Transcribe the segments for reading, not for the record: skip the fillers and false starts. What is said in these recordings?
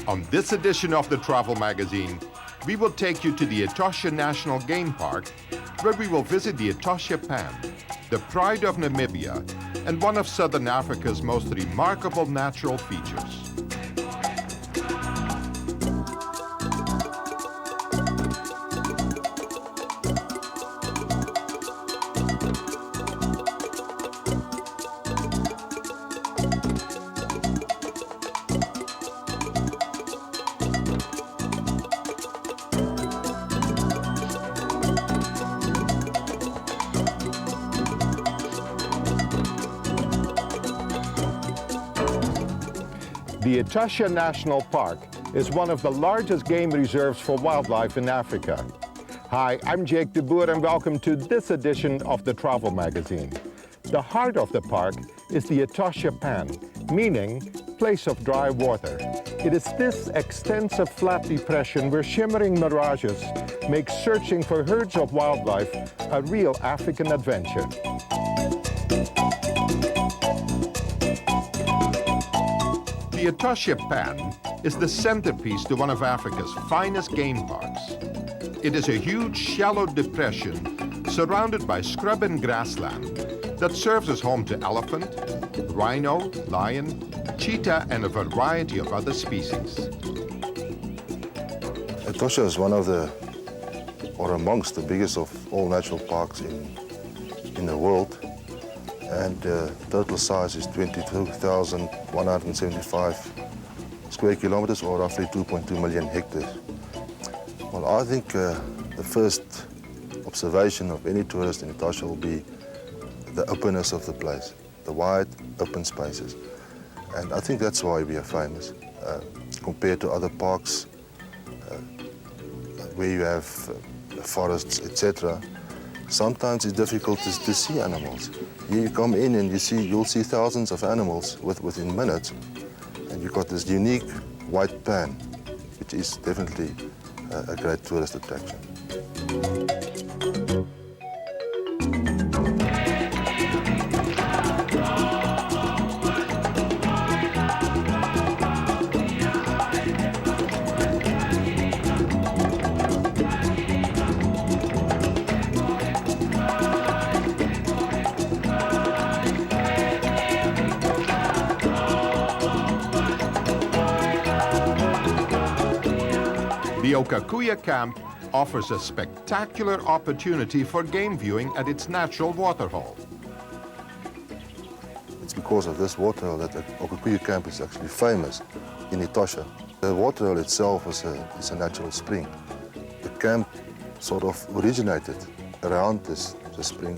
On this edition of the Travel Magazine, we will take you to the Etosha National Game Park, where we will visit the Etosha Pan, the pride of Namibia, and one of Southern Africa's most remarkable natural features. The Etosha National Park is one of the largest game reserves for wildlife in Africa. Hi, I'm Jake de Boer and welcome to this edition of the Travel Magazine. The heart of the park is the Etosha Pan, meaning place of dry water. It is this extensive flat depression where shimmering mirages make searching for herds of wildlife a real African adventure. The Etosha Pan is the centerpiece to one of Africa's finest game parks. It is a huge, shallow depression surrounded by scrub and grassland that serves as home to elephant, rhino, lion, cheetah, and a variety of other species. Etosha is one of the, or amongst the biggest of all natural parks in the world. And total size is 22,175 square kilometers, or roughly 2.2 million hectares. Well, I think the first observation of any tourist in Etosha will be the openness of the place, the wide open spaces. And I think that's why we are famous. Compared to other parks where you have forests, etc., sometimes it's difficult to see animals. Here you come in and you'll see thousands of animals within minutes, and you've got this unique white pan, which is definitely a great tourist attraction. The Okakuya camp offers a spectacular opportunity for game viewing at its natural waterhole. It's because of this waterhole that the Okakuya camp is actually famous in Etosha. The waterhole itself is a natural spring. The camp sort of originated around this spring.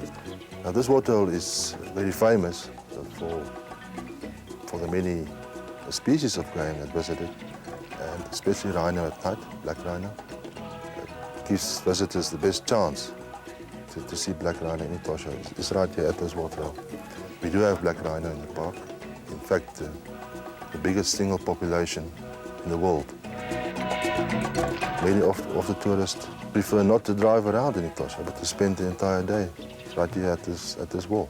Now this waterhole is very famous for the many species of game that visit it, and especially rhino at night, black rhino. It gives visitors the best chance to see black rhino in Etosha. It's right here at this waterhole. We do have black rhino in the park. In fact, the biggest single population in the world. Many of the tourists prefer not to drive around in Etosha, but to spend the entire day right here at this wall.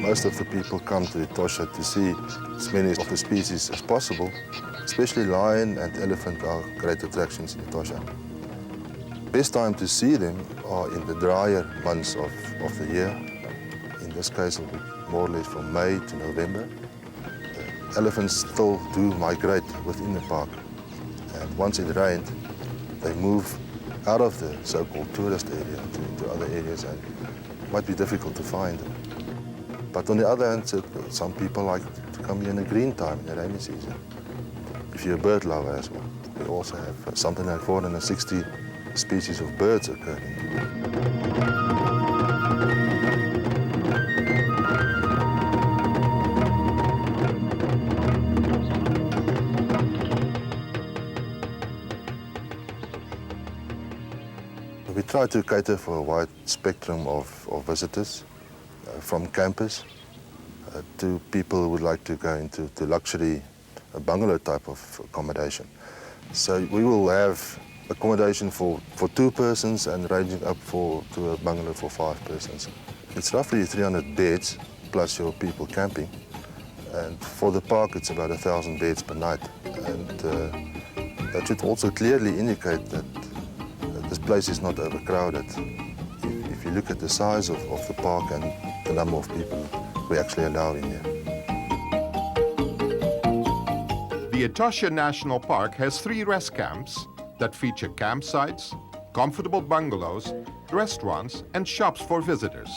Most of the people come to Etosha to see as many of the species as possible. Especially lion and elephant are great attractions in Etosha. Best time to see them are in the drier months of the year. In this case, it'll be more or less from May to November. elephants still do migrate within the park. And once it rained, they move out of the so-called tourist area to other areas, and it might be difficult to find them. But on the other hand, some people like to come here in the green time, in the rainy season. If you're a bird lover as well, we also have something like 460 species of birds occurring. We try to cater for a wide spectrum of visitors, from campers to people who would like to go into luxury bungalow type of accommodation. So we will have accommodation for 2 persons and ranging up to a bungalow for 5 persons. It's roughly 300 beds plus your people camping. And for the park, it's about 1,000 beds per night. And that should also clearly indicate that this place is not overcrowded. If you look at the size of the park and the number of people we actually allow in here. The Etosha National Park has 3 rest camps that feature campsites, comfortable bungalows, restaurants, and shops for visitors.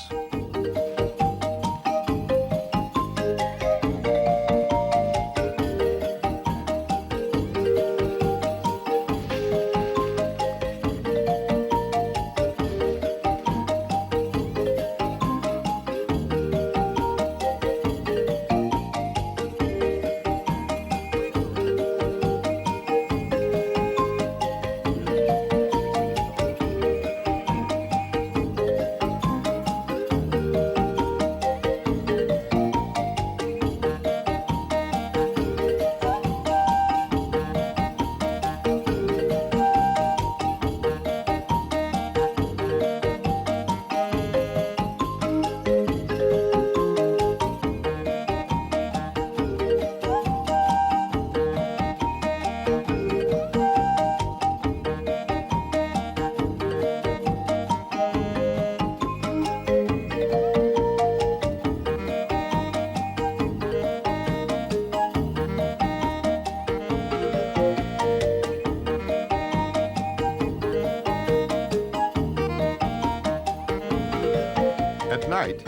At night,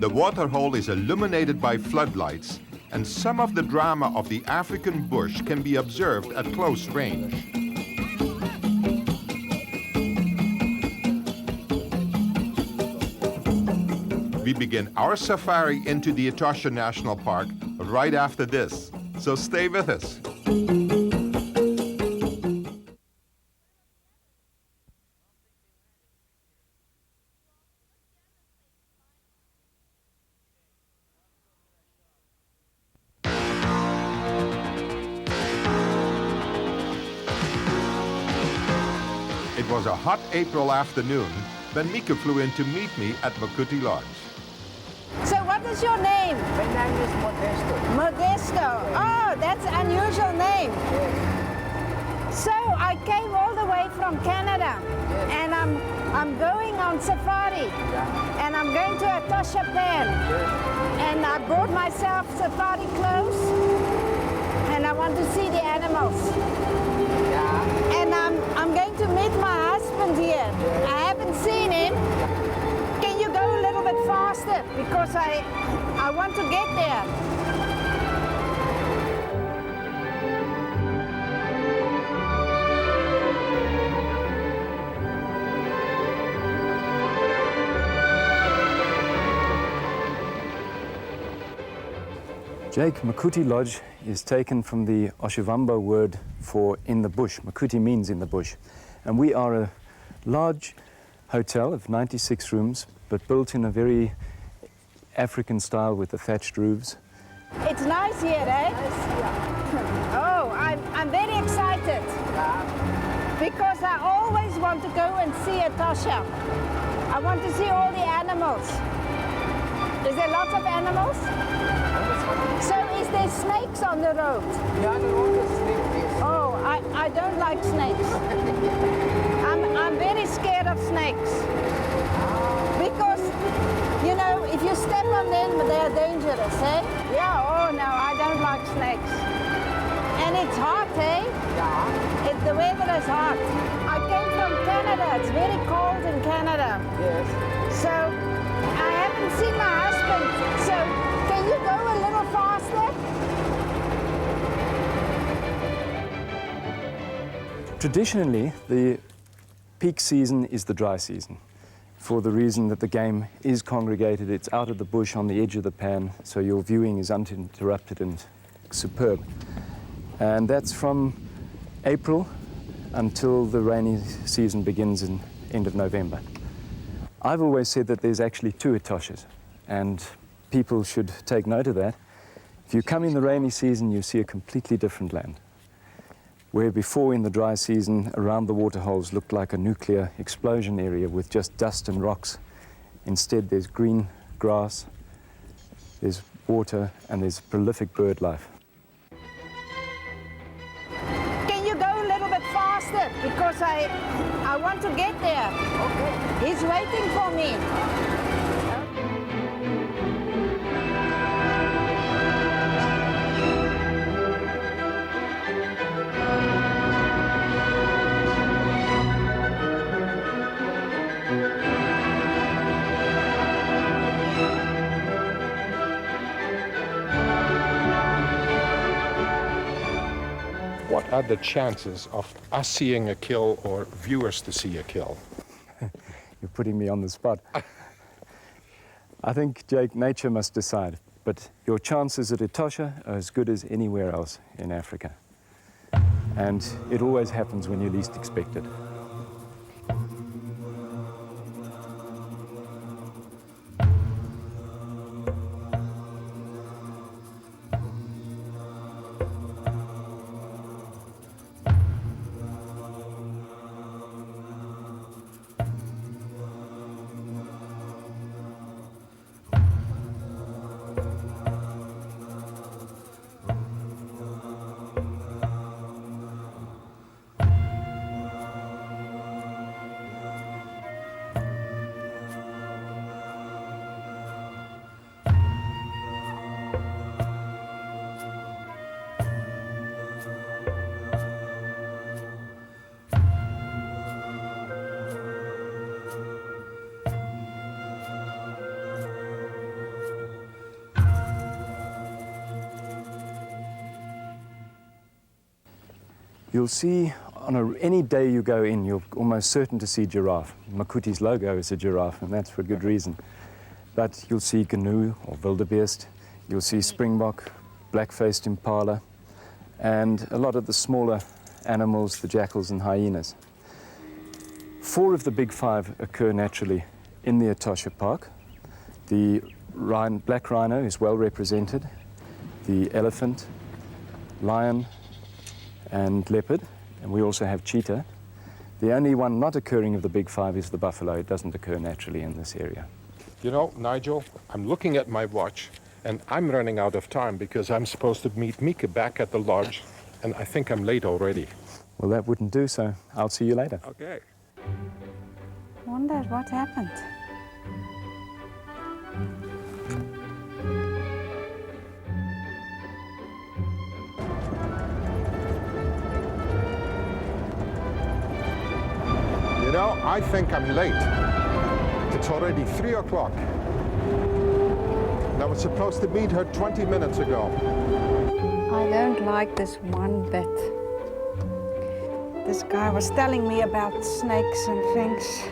the waterhole is illuminated by floodlights, and some of the drama of the African bush can be observed at close range. We begin our safari into the Etosha National Park right after this, so stay with us. It was a hot April afternoon when Mika flew in to meet me at Makuti Lodge. So what is your name? My name is Modesto. Modesto. Oh, that's an unusual name. Yes. So I came all the way from Canada, Yes. and I'm going on safari, Yeah. and I'm going to Etosha Pan, Yes. and I brought myself safari clothes, and I want to see the animals. Yeah. And I'm going to meet my husband here. I haven't seen him. Can you go a little bit faster? Because I want to get there. Jake, Makuti Lodge is taken from the Oshivamba word for in the bush. Makuti means in the bush. And we are a large hotel of 96 rooms, but built in a very African style with the thatched roofs. It's nice here, eh? Oh, I'm very excited. Because I always want to go and see Etosha. I want to see all the animals. Is there lots of animals? So is there snakes on the road? Yeah, the road is snake, yes. Oh, I don't like snakes. I'm very scared of snakes. Because, you know, if you step from them, but they are dangerous, eh? Yeah, oh no, I don't like snakes. And it's hot, eh? Yeah. The weather is hot. I came from Canada. It's very cold in Canada. Yes. So I haven't seen my husband. So can you go a little faster? Traditionally, the peak season is the dry season, for the reason that the game is congregated, it's out of the bush on the edge of the pan, so your viewing is uninterrupted and superb. And that's from April until the rainy season begins in end of November. I've always said that there's actually two Etoshas, and people should take note of that. If you come in the rainy season, you see a completely different land. Where before in the dry season, around the waterholes looked like a nuclear explosion area with just dust and rocks. Instead, there's green grass, there's water, and there's prolific bird life. Can you go a little bit faster? Because I want to get there. Okay. He's waiting for me. What are the chances of us seeing a kill or viewers to see a kill? You're putting me on the spot. I think, Jake, nature must decide, but your chances at Etosha are as good as anywhere else in Africa. And it always happens when you least expect it. You'll see on any day you go in, you're almost certain to see giraffe. Makuti's logo is a giraffe, and that's for good reason. But you'll see gnu or wildebeest, you'll see springbok, black-faced impala, and a lot of the smaller animals, the jackals and hyenas. 4 of the big 5 occur naturally in the Etosha Park. The black rhino is well represented, the elephant, lion, and leopard, and we also have cheetah. The only one not occurring of the big 5 is the buffalo. It doesn't occur naturally in this area. You know, Nigel, I'm looking at my watch and I'm running out of time because I'm supposed to meet Mika back at the lodge and I think I'm late already. Well, that wouldn't do, so I'll see you later. Okay. Wonder what happened. You know, I think I'm late. It's already 3 o'clock. And I was supposed to meet her 20 minutes ago. I don't like this one bit. This guy was telling me about snakes and things.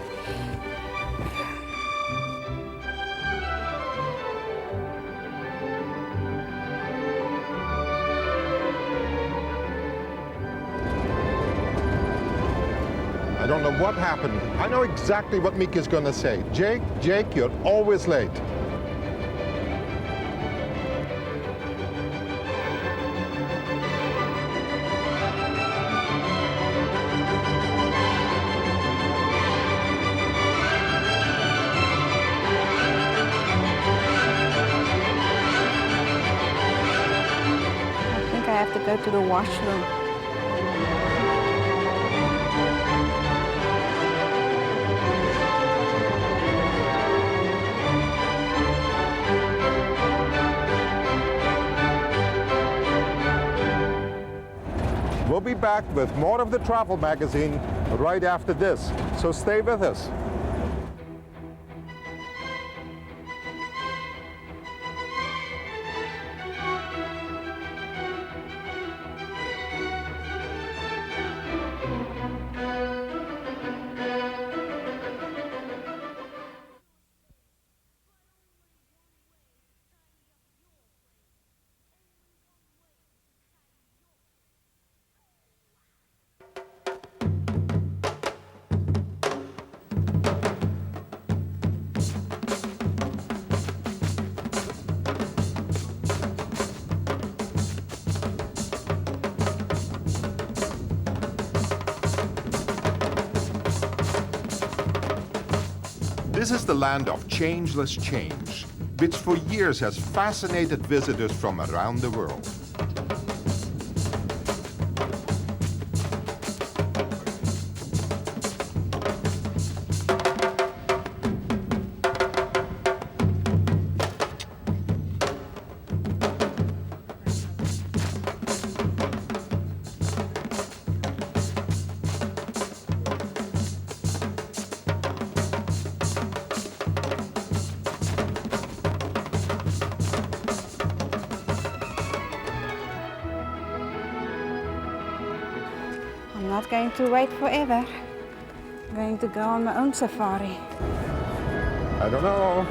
I don't know what happened. I know exactly what Mika's gonna say. Jake, you're always late. I think I have to go to the washroom. We'll be back with more of the Travel Magazine right after this, so stay with us. This is the land of changeless change, which for years has fascinated visitors from around the world. I'm not going to wait forever. I'm going to go on my own safari. I don't know.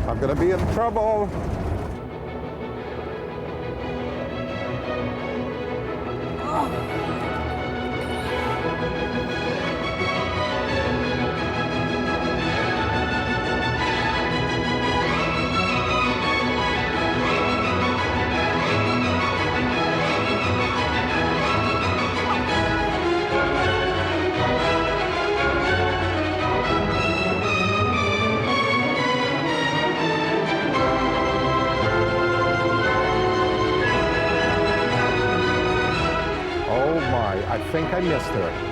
I'm gonna be in trouble. Oh my, I think I missed her.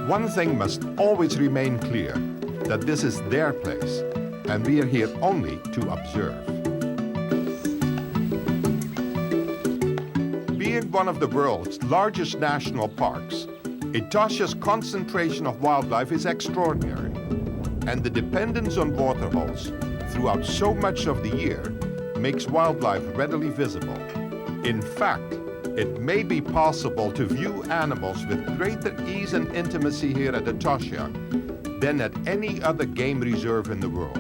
One thing must always remain clear, that this is their place, and we are here only to observe. Being one of the world's largest national parks, Etosha's concentration of wildlife is extraordinary, and the dependence on waterholes throughout so much of the year makes wildlife readily visible. In fact, it may be possible to view animals with greater ease and intimacy here at Etosha than at any other game reserve in the world.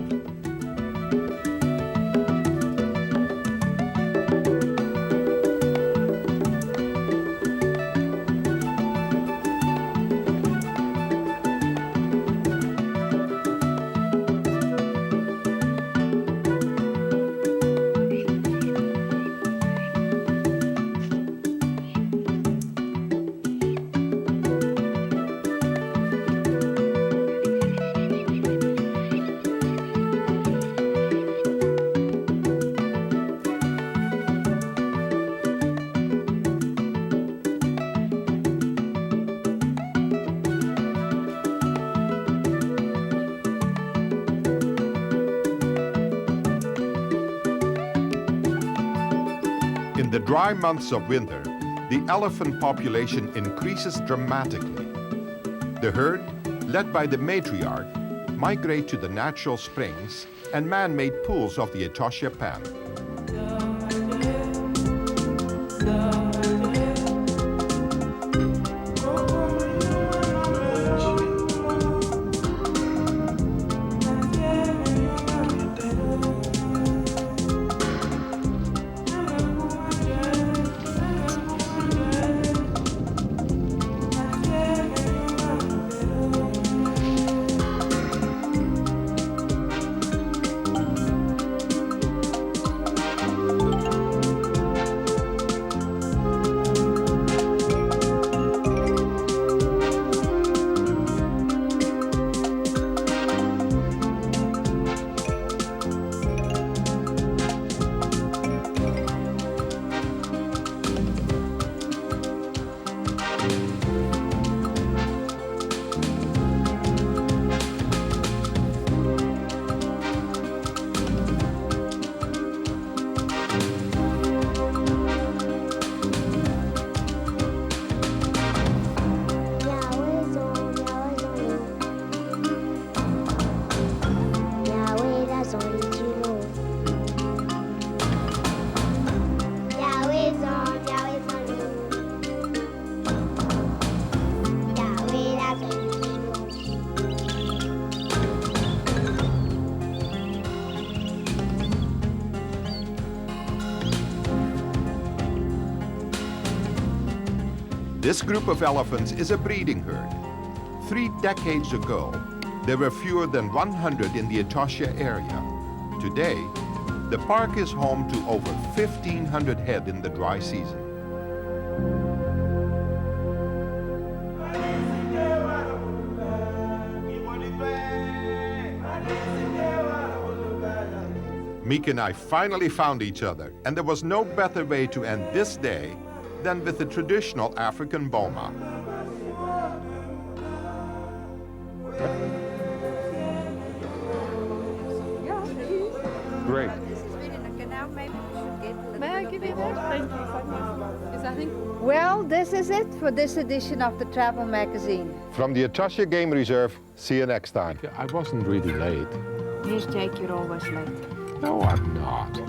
In the dry months of winter, the elephant population increases dramatically. The herd, led by the matriarch, migrate to the natural springs and man-made pools of the Etosha Pan. This group of elephants is a breeding herd. 3 decades ago, there were fewer than 100 in the Etosha area. Today, the park is home to over 1,500 head in the dry season. Meek and I finally found each other, and there was no better way to end this day than with the traditional African boma. Great. May I give you that? Thank you. Is that thing? Well, this is it for this edition of the Travel Magazine. From the Etosha Game Reserve, see you next time. I wasn't really late. Yes, Jake, you're always late. No, I'm not.